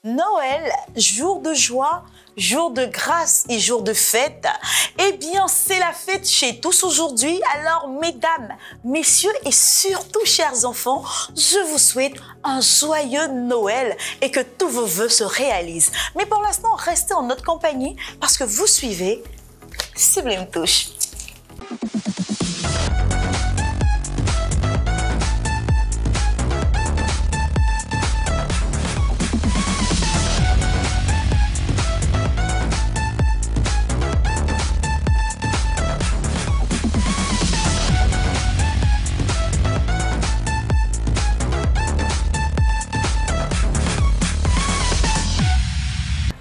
Noël, jour de joie, jour de grâce et jour de fête. Eh bien, c'est la fête chez tous aujourd'hui. Alors, mesdames, messieurs et surtout, chers enfants, je vous souhaite un joyeux Noël et que tous vos vœux se réalisent. Mais pour l'instant, restez en notre compagnie parce que vous suivez Sublime Touche.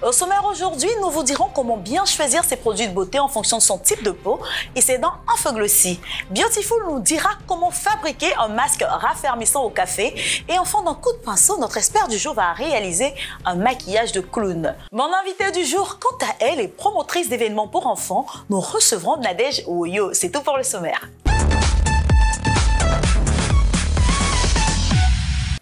Au sommaire aujourd'hui, nous vous dirons comment bien choisir ses produits de beauté en fonction de son type de peau et c'est dans Infoglossy. Beautiful nous dira comment fabriquer un masque raffermissant au café et enfin dans Coup de pinceau, notre expert du jour va réaliser un maquillage de clown. Mon invité du jour, quant à elle, est promotrice d'événements pour enfants. Nous recevrons Nadège Woyo. C'est tout pour le sommaire.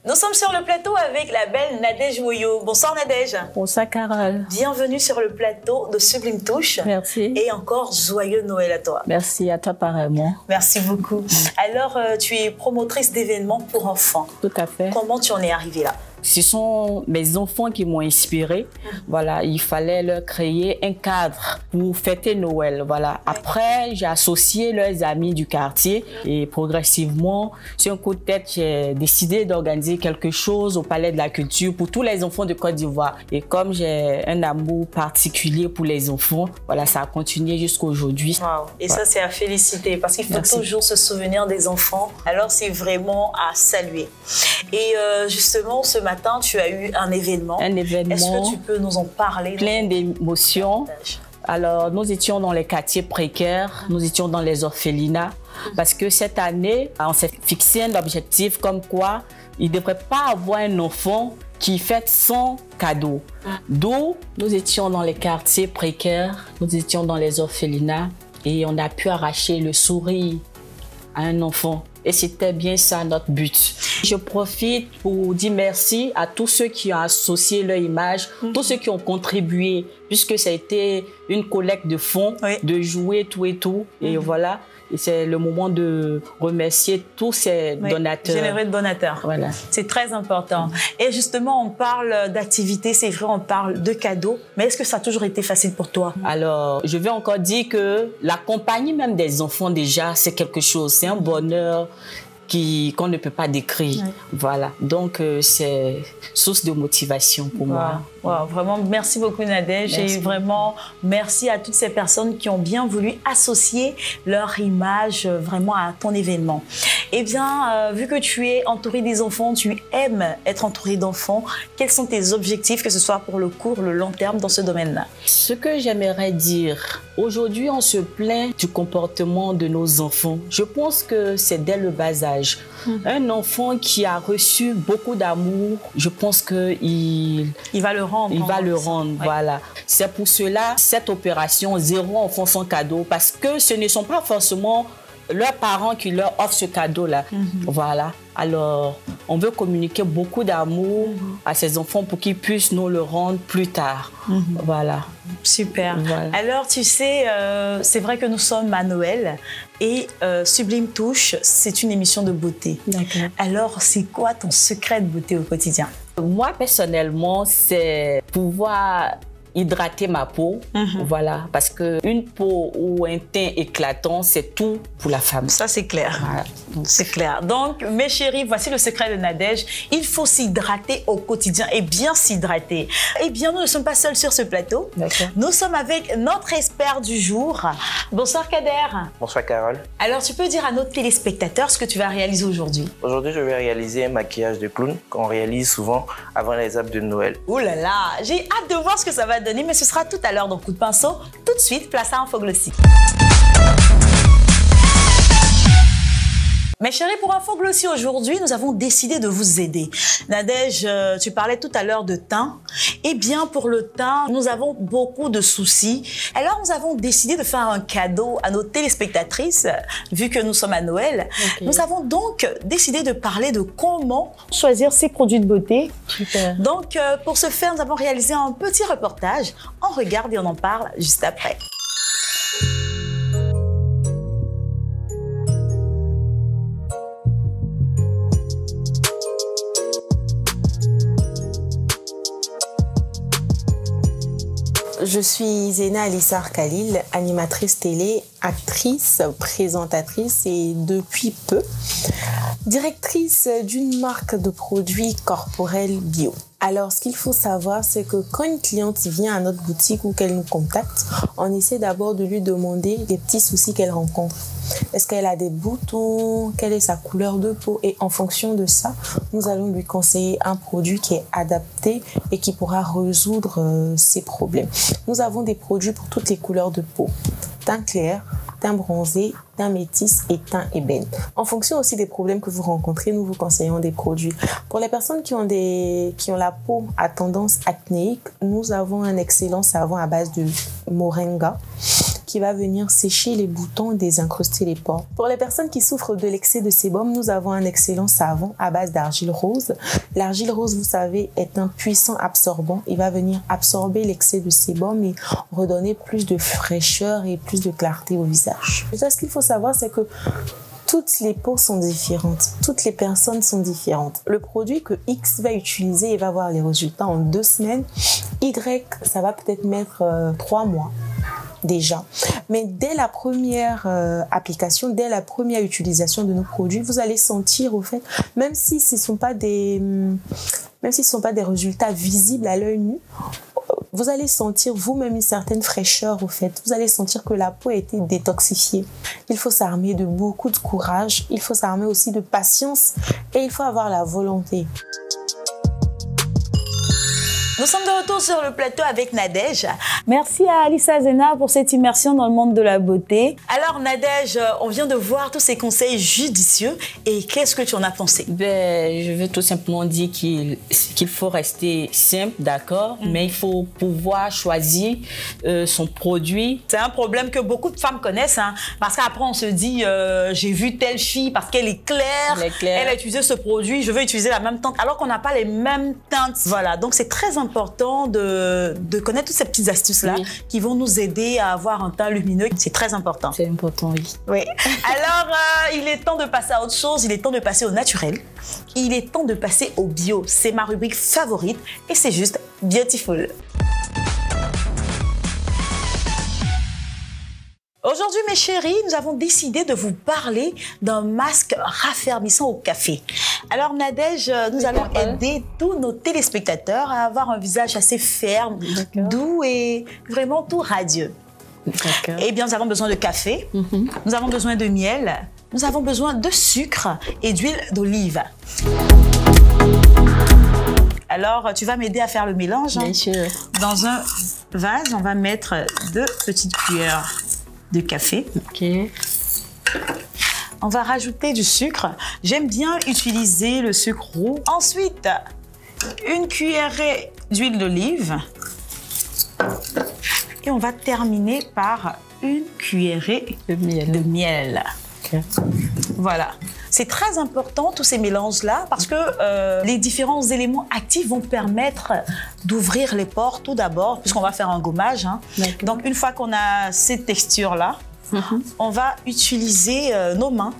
Nous sommes sur le plateau avec la belle Nadège Woyo. Bonsoir Nadège. Bonsoir Carole. Bienvenue sur le plateau de Sublime Touche. Merci. Et encore joyeux Noël à toi. Merci à toi pareillement. Merci beaucoup. Alors, tu es promotrice d'événements pour enfants. Tout à fait. Comment tu en es arrivée là? Ce sont mes enfants qui m'ont inspirée. Voilà, il fallait leur créer un cadre pour fêter Noël. Voilà. Après, j'ai associé leurs amis du quartier et progressivement, sur un coup de tête, j'ai décidé d'organiser quelque chose au Palais de la Culture pour tous les enfants de Côte d'Ivoire. Et comme j'ai un amour particulier pour les enfants, voilà, ça a continué jusqu'à aujourd'hui. Wow. Et ça, c'est à féliciter parce qu'il faut toujours se souvenir des enfants. Alors, c'est vraiment à saluer. Et justement, ce matin, tu as eu un événement. Un événement. Est-ce que tu peux nous en parler? Plein d'émotions. Alors, nous étions dans les quartiers précaires, nous étions dans les orphelinats, parce que cette année, on s'est fixé un objectif comme quoi il ne devrait pas avoir un enfant qui fête sans cadeau. D'où nous étions dans les quartiers précaires, nous étions dans les orphelinats et on a pu arracher le sourire à un enfant. Et c'était bien ça notre but. Je profite pour dire merci à tous ceux qui ont associé leur image, tous ceux qui ont contribué, puisque ça a été une collecte de fonds, de jouets, tout et tout. Et voilà, et c'est le moment de remercier tous ces donateurs. Généreux donateurs. Voilà. C'est très important. Et justement, on parle d'activités, c'est vrai, on parle de cadeaux. Mais est-ce que ça a toujours été facile pour toi? Alors, je vais encore dire que la compagnie même des enfants déjà, c'est quelque chose. C'est un bonheur qu'on ne peut pas décrire. Voilà. Donc, c'est source de motivation pour moi. Wow, vraiment, merci beaucoup Nadège et vraiment merci à toutes ces personnes qui ont bien voulu associer leur image vraiment à ton événement. Eh bien, vu que tu es entouré des enfants, tu aimes être entouré d'enfants, quels sont tes objectifs, que ce soit pour le court, le long terme dans ce domaine-là? Ce que j'aimerais dire, aujourd'hui on se plaint du comportement de nos enfants. Je pense que c'est dès le bas âge. Un enfant qui a reçu beaucoup d'amour, je pense qu'il va le rendre. Il va le rendre, voilà. C'est pour cela, cette opération Zéro enfant sans cadeau, parce que ce ne sont pas forcément leurs parents qui leur offrent ce cadeau-là. Voilà. Alors, on veut communiquer beaucoup d'amour à ces enfants pour qu'ils puissent nous le rendre plus tard. Voilà. Super. Voilà. Alors, tu sais, c'est vrai que nous sommes à Noël et Sublime Touche, c'est une émission de beauté. D'accord. Alors, c'est quoi ton secret de beauté au quotidien? Moi, personnellement, c'est pouvoir hydrater ma peau, voilà, parce qu'une peau ou un teint éclatant, c'est tout pour la femme. Ça, c'est clair. Voilà. C'est clair. Donc, mes chéris, voici le secret de Nadège. Il faut s'hydrater au quotidien et bien s'hydrater. Eh bien, nous ne sommes pas seuls sur ce plateau. Nous sommes avec notre expert du jour. Bonsoir Kader. Bonsoir Carole. Alors, tu peux dire à nos téléspectateurs ce que tu vas réaliser aujourd'hui? Aujourd'hui, je vais réaliser un maquillage de clown qu'on réalise souvent avant les apps de Noël. Ouh là là, j'ai hâte de voir ce que ça va donner, mais ce sera tout à l'heure dans Coup de pinceau. Tout de suite, place à Infoglossy. Mes chéris, pour Infoglossy aujourd'hui, nous avons décidé de vous aider. Nadège, tu parlais tout à l'heure de teint. Eh bien, pour le teint, nous avons beaucoup de soucis. Alors, nous avons décidé de faire un cadeau à nos téléspectatrices, vu que nous sommes à Noël. Okay. Nous avons donc décidé de parler de comment choisir ses produits de beauté. Super. Donc, pour ce faire, nous avons réalisé un petit reportage. On regarde et on en parle juste après. Je suis Zena Alissar Khalil, animatrice télé, actrice, présentatrice et depuis peu, directrice d'une marque de produits corporels bio. Alors, ce qu'il faut savoir, c'est que quand une cliente vient à notre boutique ou qu'elle nous contacte, on essaie d'abord de lui demander les petits soucis qu'elle rencontre. Est-ce qu'elle a des boutons? Quelle est sa couleur de peau? Et en fonction de ça, nous allons lui conseiller un produit qui est adapté et qui pourra résoudre ses problèmes. Nous avons des produits pour toutes les couleurs de peau. Teint clair, teint bronzé, teint métis et teint ébène. En fonction aussi des problèmes que vous rencontrez, nous vous conseillons des produits. Pour les personnes qui ont la peau à tendance acnéique, nous avons un excellent savon à base de moringa qui va venir sécher les boutons et désincruster les pores. Pour les personnes qui souffrent de l'excès de sébum, nous avons un excellent savon à base d'argile rose. L'argile rose, vous savez, est un puissant absorbant. Il va venir absorber l'excès de sébum et redonner plus de fraîcheur et plus de clarté au visage. Ce qu'il faut savoir, c'est que toutes les peaux sont différentes, toutes les personnes sont différentes. Le produit que X va utiliser et va voir les résultats en 2 semaines, Y, ça va peut-être mettre 3 mois. Déjà. Mais dès la première application, dès la première utilisation de nos produits, vous allez sentir au fait, même si ce ne sont pas des résultats visibles à l'œil nu, vous allez sentir vous-même une certaine fraîcheur au fait. Vous allez sentir que la peau a été détoxifiée. Il faut s'armer de beaucoup de courage, il faut s'armer aussi de patience et il faut avoir la volonté. Nous sommes de retour sur le plateau avec Nadège. Merci à Alissa Zena pour cette immersion dans le monde de la beauté. Alors Nadège, on vient de voir tous ces conseils judicieux et qu'est-ce que tu en as pensé? Je veux tout simplement dire qu'il faut rester simple, d'accord, mais il faut pouvoir choisir son produit. C'est un problème que beaucoup de femmes connaissent, hein, parce qu'après on se dit j'ai vu telle fille parce qu'elle est claire, elle a utilisé ce produit, je veux utiliser la même teinte, alors qu'on n'a pas les mêmes teintes. Voilà, donc c'est très important de connaître toutes ces petites astuces-là qui vont nous aider à avoir un teint lumineux. C'est très important. C'est important, oui. Oui. Alors, il est temps de passer à autre chose. Il est temps de passer au naturel. Il est temps de passer au bio. C'est ma rubrique favorite et c'est juste Beautiful. Aujourd'hui, mes chéris, nous avons décidé de vous parler d'un masque raffermissant au café. Alors, Nadège, nous allons aider tous nos téléspectateurs à avoir un visage assez ferme, doux et vraiment tout radieux. Eh bien, nous avons besoin de café, nous avons besoin de miel, nous avons besoin de sucre et d'huile d'olive. Alors, tu vas m'aider à faire le mélange. Bien sûr. Dans un vase, on va mettre 2 petites cuillères de café. Ok. On va rajouter du sucre. J'aime bien utiliser le sucre roux. Ensuite, 1 cuillerée d'huile d'olive. Et on va terminer par 1 cuillerée de miel. Okay. Voilà. C'est très important, tous ces mélanges-là, parce que les différents éléments actifs vont permettre d'ouvrir les pores tout d'abord, puisqu'on va faire un gommage. Hein. Donc, une fois qu'on a cette texture-là, on va utiliser nos mains.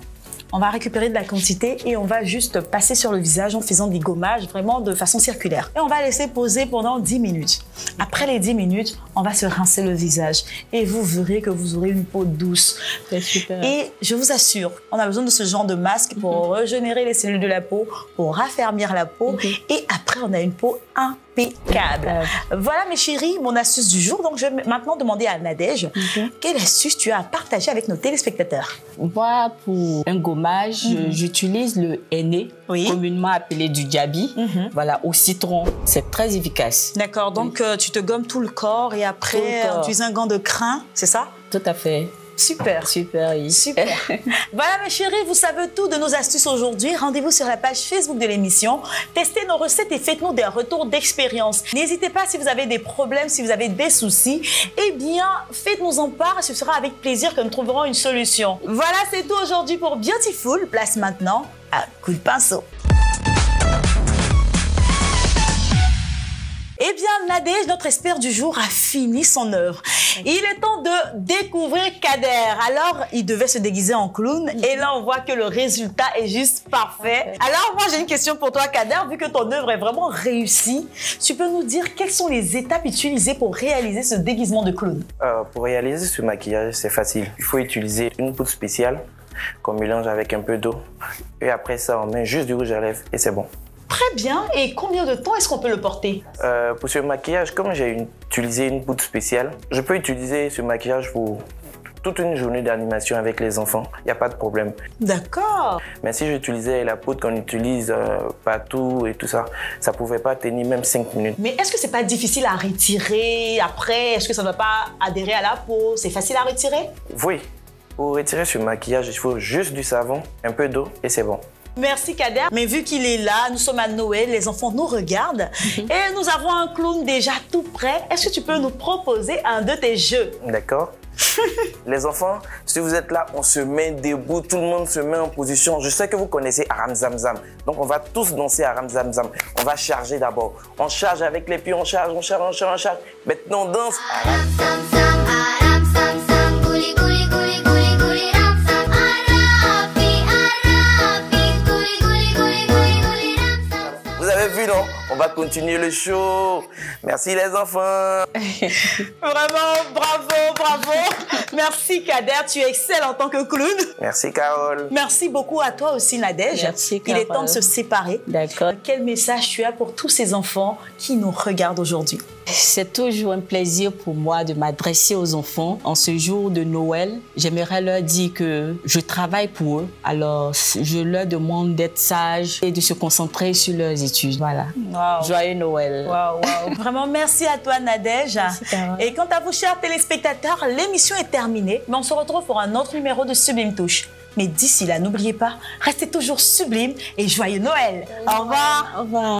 On va récupérer de la quantité et on va juste passer sur le visage en faisant des gommages vraiment de façon circulaire. Et on va laisser poser pendant 10 minutes. Après les 10 minutes, on va se rincer le visage et vous verrez que vous aurez une peau douce. C'est super. Et je vous assure, on a besoin de ce genre de masque pour régénérer les cellules de la peau, pour raffermir la peau et après on a une peau impeccable. Voilà mes chéris, mon astuce du jour. Donc je vais maintenant demander à Nadège, quelle astuce tu as à partager avec nos téléspectateurs? Moi, pour un gommage, j'utilise le henné, communément appelé du djabi, voilà, au citron. C'est très efficace. D'accord, donc tu te gommes tout le corps et après tu utilises un gant de crin, c'est ça? Tout à fait. Super. Super, oui. Super. Voilà mes chéris, vous savez tout de nos astuces aujourd'hui. Rendez-vous sur la page Facebook de l'émission. Testez nos recettes et faites-nous des retours d'expérience. N'hésitez pas si vous avez des problèmes, si vous avez des soucis. Eh bien, faites-nous en part et ce sera avec plaisir que nous trouverons une solution. Voilà, c'est tout aujourd'hui pour Beautiful. Place maintenant à coup de pinceau. Eh bien, Nadège, notre expert du jour, a fini son œuvre. Il est temps de découvrir Kader. Alors, il devait se déguiser en clown et là, on voit que le résultat est juste parfait. Alors, moi, j'ai une question pour toi, Kader. Vu que ton œuvre est vraiment réussie, tu peux nous dire quelles sont les étapes utilisées pour réaliser ce déguisement de clown? Pour réaliser ce maquillage, c'est facile. Il faut utiliser une poudre spéciale qu'on mélange avec un peu d'eau. Et après ça, on met juste du rouge à lèvres et c'est bon. Très bien. Et combien de temps est-ce qu'on peut le porter? Pour ce maquillage, comme j'ai utilisé une poudre spéciale, je peux utiliser ce maquillage pour toute une journée d'animation avec les enfants. Il n'y a pas de problème. D'accord. Mais si j'utilisais la poudre qu'on utilise partout et tout ça, ça ne pouvait pas tenir même 5 minutes. Mais est-ce que c'est pas difficile à retirer après? Est-ce que ça ne va pas adhérer à la peau? C'est facile à retirer? Oui. Pour retirer ce maquillage, il faut juste du savon, un peu d'eau et c'est bon. Merci Kader. Mais vu qu'il est là, nous sommes à Noël, les enfants nous regardent et nous avons un clown déjà tout prêt. Est-ce que tu peux nous proposer un de tes jeux? D'accord. Les enfants, si vous êtes là, on se met debout, tout le monde se met en position. Je sais que vous connaissez Aram Zam Zam. Donc on va tous danser Aram Zam Zam. On va charger d'abord. On charge avec les pieds, on charge. Maintenant on danse. Aram Zam Zam, Aram Zam Zam, gouli gouli gouli gouli gouli ram Zam, Arabi, Arabi, gouli gouli gouli gouli gouli ram Zam. Vous avez vu, non? On va continuer le show. Merci les enfants. Vraiment, bravo, bravo. Merci Kader, tu excelles en tant que clown. Merci Carole. Merci beaucoup à toi aussi Nadège. Merci Carole. Il est temps de se séparer. D'accord. Quel message tu as pour tous ces enfants qui nous regardent aujourd'hui? C'est toujours un plaisir pour moi de m'adresser aux enfants en ce jour de Noël. J'aimerais leur dire que je travaille pour eux. Alors, je leur demande d'être sages et de se concentrer sur leurs études. Voilà. Wow. Joyeux Noël. Wow, wow. Vraiment, merci à toi, Nadège. Et quant à vous, chers téléspectateurs, l'émission est terminée. Mais on se retrouve pour un autre numéro de Sublime Touche. Mais d'ici là, n'oubliez pas, restez toujours sublimes et joyeux Noël. Au revoir. Au revoir.